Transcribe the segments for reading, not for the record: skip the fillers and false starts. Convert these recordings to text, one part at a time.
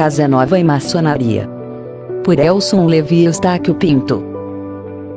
Casanova e maçonaria. Por Elson Levi Eustáquio Pinto.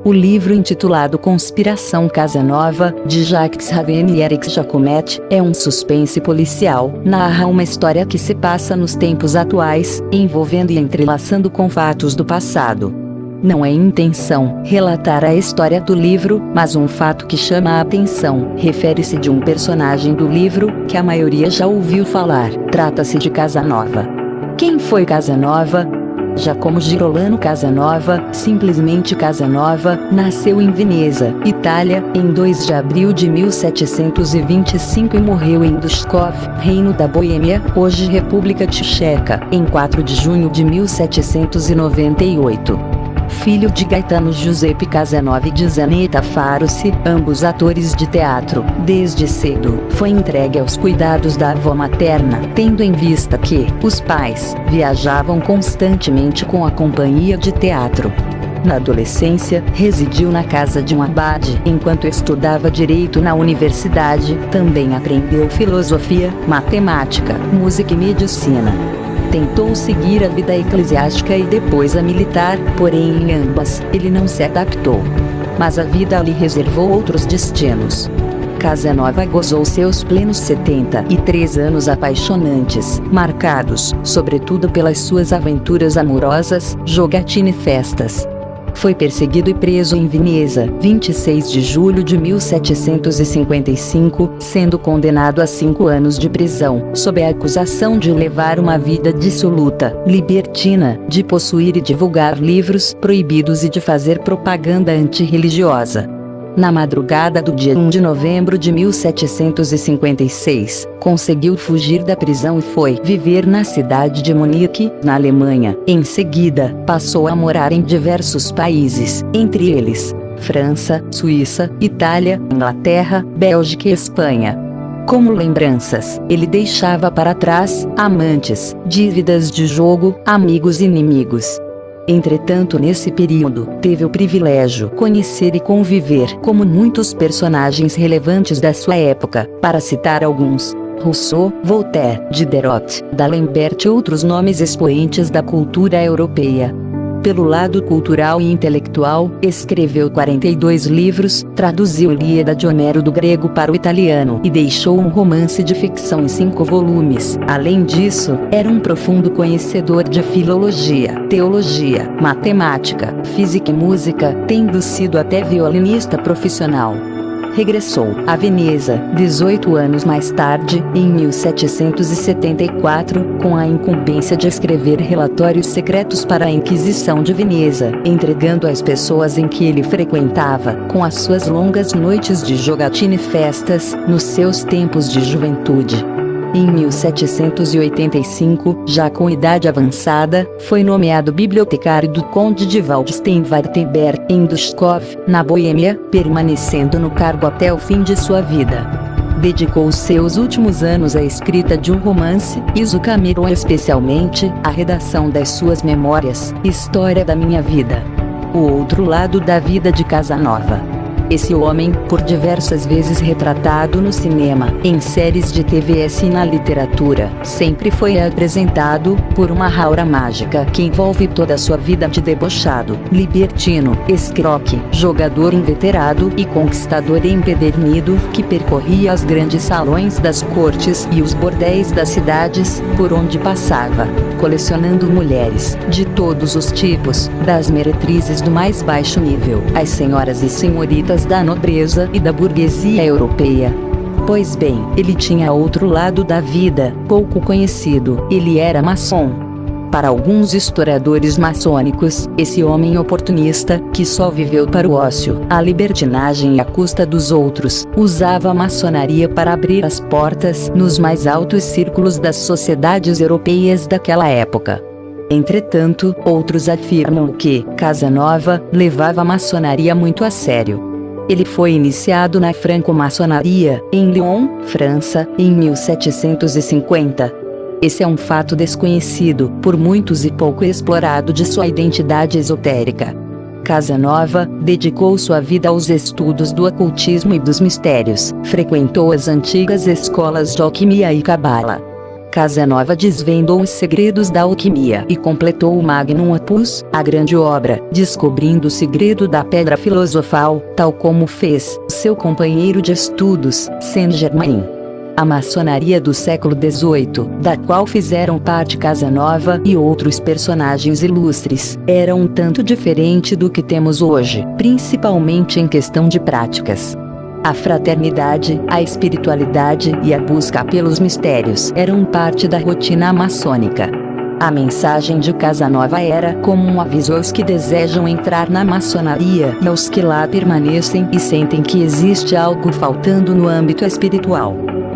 O livro intitulado Conspiração Casanova, de Jacques Raven e Eric Jacomet, é um suspense policial, narra uma história que se passa nos tempos atuais, envolvendo e entrelaçando com fatos do passado. Não é intenção relatar a história do livro, mas um fato que chama a atenção. Refere-se de um personagem do livro, que a maioria já ouviu falar. Trata-se de Casanova. Quem foi Casanova? Giacomo Girolamo Casanova, simplesmente Casanova, nasceu em Veneza, Itália, em 2 de abril de 1725 e morreu em Duszków, Reino da Boêmia, hoje República Tcheca, em 4 de junho de 1798. Filho de Gaetano Giuseppe Casanova e de Zanetta Farucci, ambos atores de teatro, desde cedo, foi entregue aos cuidados da avó materna, tendo em vista que os pais viajavam constantemente com a companhia de teatro. Na adolescência, residiu na casa de um abade enquanto estudava direito na universidade, também aprendeu filosofia, matemática, música e medicina. Tentou seguir a vida eclesiástica e depois a militar, porém em ambas, ele não se adaptou. Mas a vida lhe reservou outros destinos. Casanova gozou seus plenos 73 anos apaixonantes, marcados, sobretudo pelas suas aventuras amorosas, jogatina e festas. Foi perseguido e preso em Veneza, 26 de julho de 1755, sendo condenado a 5 anos de prisão, sob a acusação de levar uma vida dissoluta, libertina, de possuir e divulgar livros proibidos e de fazer propaganda antirreligiosa. Na madrugada do dia 1 de novembro de 1756, conseguiu fugir da prisão e foi viver na cidade de Munique, na Alemanha. Em seguida, passou a morar em diversos países, entre eles, França, Suíça, Itália, Inglaterra, Bélgica e Espanha. Como lembranças, ele deixava para trás amantes, dívidas de jogo, amigos e inimigos. Entretanto, nesse período, teve o privilégio de conhecer e conviver como muitos personagens relevantes da sua época, para citar alguns: Rousseau, Voltaire, Diderot, D'Alembert e outros nomes expoentes da cultura europeia. Pelo lado cultural e intelectual, escreveu 42 livros, traduziu Ilíada de Homero do grego para o italiano e deixou um romance de ficção em 5 volumes. Além disso, era um profundo conhecedor de filologia, teologia, matemática, física e música, tendo sido até violinista profissional. Regressou a Veneza, 18 anos mais tarde, em 1774, com a incumbência de escrever relatórios secretos para a Inquisição de Veneza, entregando às pessoas em que ele frequentava, com as suas longas noites de jogatina e festas, nos seus tempos de juventude. Em 1785, já com idade avançada, foi nomeado bibliotecário do Conde de Waldstein-Wartenberg, em Duszków, na Boêmia, permanecendo no cargo até o fim de sua vida. Dedicou seus últimos anos à escrita de um romance, Iso Cameron, especialmente, à redação das suas memórias, História da Minha Vida. O outro lado da vida de Casanova. Esse homem, por diversas vezes retratado no cinema, em séries de TVS e na literatura, sempre foi apresentado por uma aura mágica que envolve toda a sua vida de debochado, libertino, escroque, jogador inveterado e conquistador empedernido, que percorria os grandes salões das cortes e os bordéis das cidades, por onde passava, colecionando mulheres, de todos os tipos, das meretrizes do mais baixo nível, às senhoras e senhoritas da nobreza e da burguesia europeia. Pois bem, ele tinha outro lado da vida, pouco conhecido: ele era maçom. Para alguns historiadores maçônicos, esse homem oportunista, que só viveu para o ócio, a libertinagem e à custa dos outros, usava a maçonaria para abrir as portas nos mais altos círculos das sociedades europeias daquela época. Entretanto, outros afirmam que Casanova levava a maçonaria muito a sério. Ele foi iniciado na franco-maçonaria, em Lyon, França, em 1750. Esse é um fato desconhecido por muitos e pouco explorado de sua identidade esotérica. Casanova dedicou sua vida aos estudos do ocultismo e dos mistérios, frequentou as antigas escolas de alquimia e cabala. Casanova desvendou os segredos da alquimia e completou o Magnum Opus, a grande obra, descobrindo o segredo da pedra filosofal, tal como fez seu companheiro de estudos, Saint-Germain. A maçonaria do século XVIII, da qual fizeram parte Casanova e outros personagens ilustres, era um tanto diferente do que temos hoje, principalmente em questão de práticas. A fraternidade, a espiritualidade e a busca pelos mistérios eram parte da rotina maçônica. A mensagem de Casanova era como um aviso aos que desejam entrar na maçonaria e aos que lá permanecem e sentem que existe algo faltando no âmbito espiritual.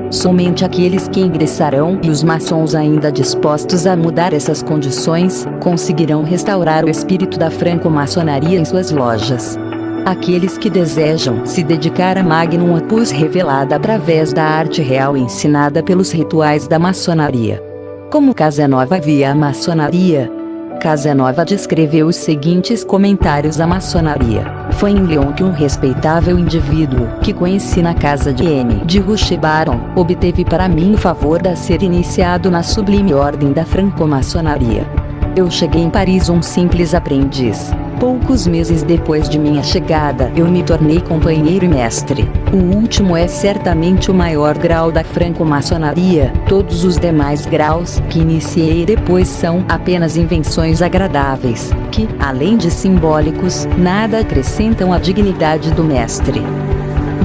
Somente aqueles que ingressarão e os maçons ainda dispostos a mudar essas condições, conseguirão restaurar o espírito da franco-maçonaria em suas lojas. Aqueles que desejam se dedicar à Magnum Opus revelada através da arte real ensinada pelos rituais da maçonaria. Como Casanova via a maçonaria? Casanova descreveu os seguintes comentários à maçonaria. Foi em Lyon que um respeitável indivíduo, que conheci na casa de M. de Rochebaron, obteve para mim o favor de ser iniciado na sublime ordem da franco-maçonaria. Eu cheguei em Paris um simples aprendiz. Poucos meses depois de minha chegada, eu me tornei companheiro e mestre. O último é certamente o maior grau da franco-maçonaria, todos os demais graus que iniciei depois são apenas invenções agradáveis, que, além de simbólicos, nada acrescentam à dignidade do mestre.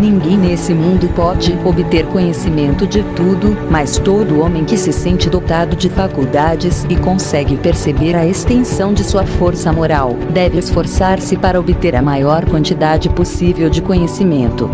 Ninguém nesse mundo pode obter conhecimento de tudo, mas todo homem que se sente dotado de faculdades e consegue perceber a extensão de sua força moral, deve esforçar-se para obter a maior quantidade possível de conhecimento.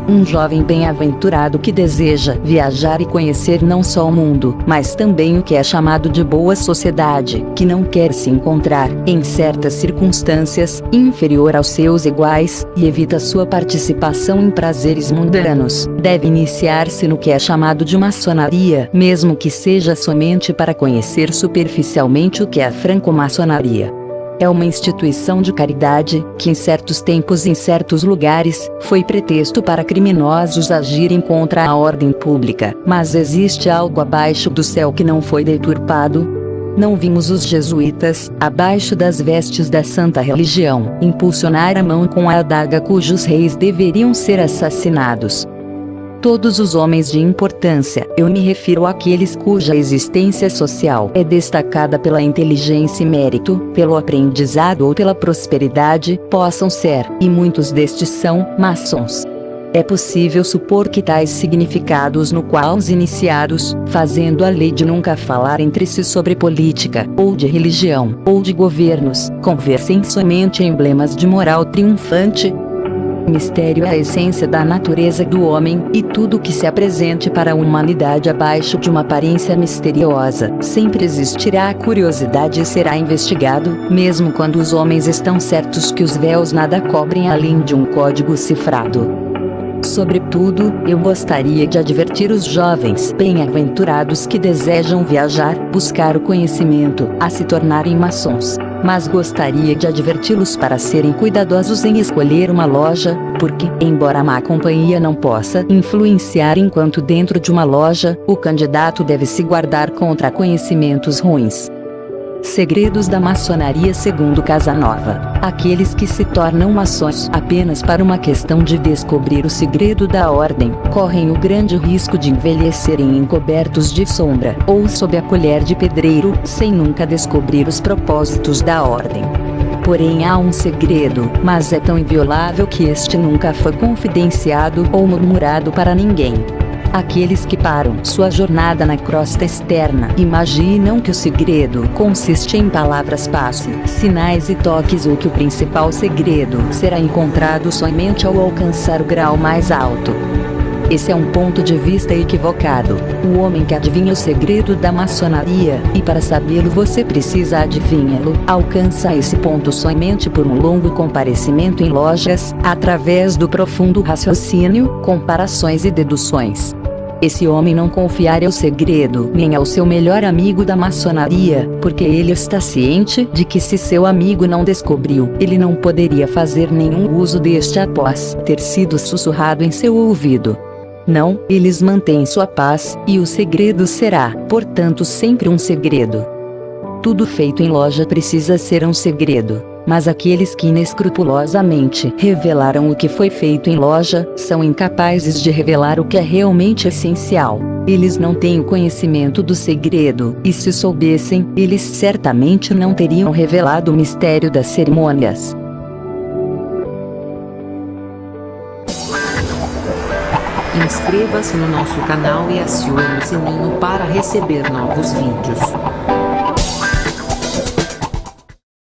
Um jovem bem-aventurado que deseja viajar e conhecer não só o mundo, mas também o que é chamado de boa sociedade, que não quer se encontrar, em certas circunstâncias, inferior aos seus iguais, e evita sua participação em prazeres mundanos, deve iniciar-se no que é chamado de maçonaria, mesmo que seja somente para conhecer superficialmente o que é a franco-maçonaria. É uma instituição de caridade, que em certos tempos e em certos lugares, foi pretexto para criminosos agirem contra a ordem pública, mas existe algo abaixo do céu que não foi deturpado. Não vimos os jesuítas, abaixo das vestes da santa religião, impulsionar a mão com a adaga cujos reis deveriam ser assassinados. Todos os homens de importância, eu me refiro àqueles cuja existência social é destacada pela inteligência e mérito, pelo aprendizado ou pela prosperidade, possam ser, e muitos destes são, maçons. É possível supor que tais significados no qual os iniciados, fazendo a lei de nunca falar entre si sobre política, ou de religião, ou de governos, conversem somente em emblemas de moral triunfante. O mistério é a essência da natureza do homem, e tudo que se apresente para a humanidade abaixo de uma aparência misteriosa, sempre existirá a curiosidade e será investigado, mesmo quando os homens estão certos que os véus nada cobrem além de um código cifrado. Sobretudo, eu gostaria de advertir os jovens bem-aventurados que desejam viajar, buscar o conhecimento, a se tornarem maçons. Mas gostaria de adverti-los para serem cuidadosos em escolher uma loja, porque, embora a má companhia não possa influenciar enquanto dentro de uma loja, o candidato deve se guardar contra conhecimentos ruins. Segredos da maçonaria segundo Casanova. Aqueles que se tornam maçons apenas para uma questão de descobrir o segredo da ordem, correm o grande risco de envelhecerem encobertos de sombra, ou sob a colher de pedreiro, sem nunca descobrir os propósitos da ordem. Porém há um segredo, mas é tão inviolável que este nunca foi confidenciado ou murmurado para ninguém. Aqueles que param sua jornada na crosta externa imaginam que o segredo consiste em palavras passe, sinais e toques ou que o principal segredo será encontrado somente ao alcançar o grau mais alto. Esse é um ponto de vista equivocado. O homem que adivinha o segredo da maçonaria, e para sabê-lo você precisa adivinhá-lo, alcança esse ponto somente por um longo comparecimento em lojas, através do profundo raciocínio, comparações e deduções. Esse homem não confiará o segredo nem ao seu melhor amigo da maçonaria, porque ele está ciente de que se seu amigo não descobriu, ele não poderia fazer nenhum uso deste após ter sido sussurrado em seu ouvido. Não, eles mantêm sua paz, e o segredo será, portanto, sempre um segredo. Tudo feito em loja precisa ser um segredo, mas aqueles que inescrupulosamente revelaram o que foi feito em loja, são incapazes de revelar o que é realmente essencial. Eles não têm o conhecimento do segredo, e se soubessem, eles certamente não teriam revelado o mistério das cerimônias. Inscreva-se no nosso canal e acione o sininho para receber novos vídeos.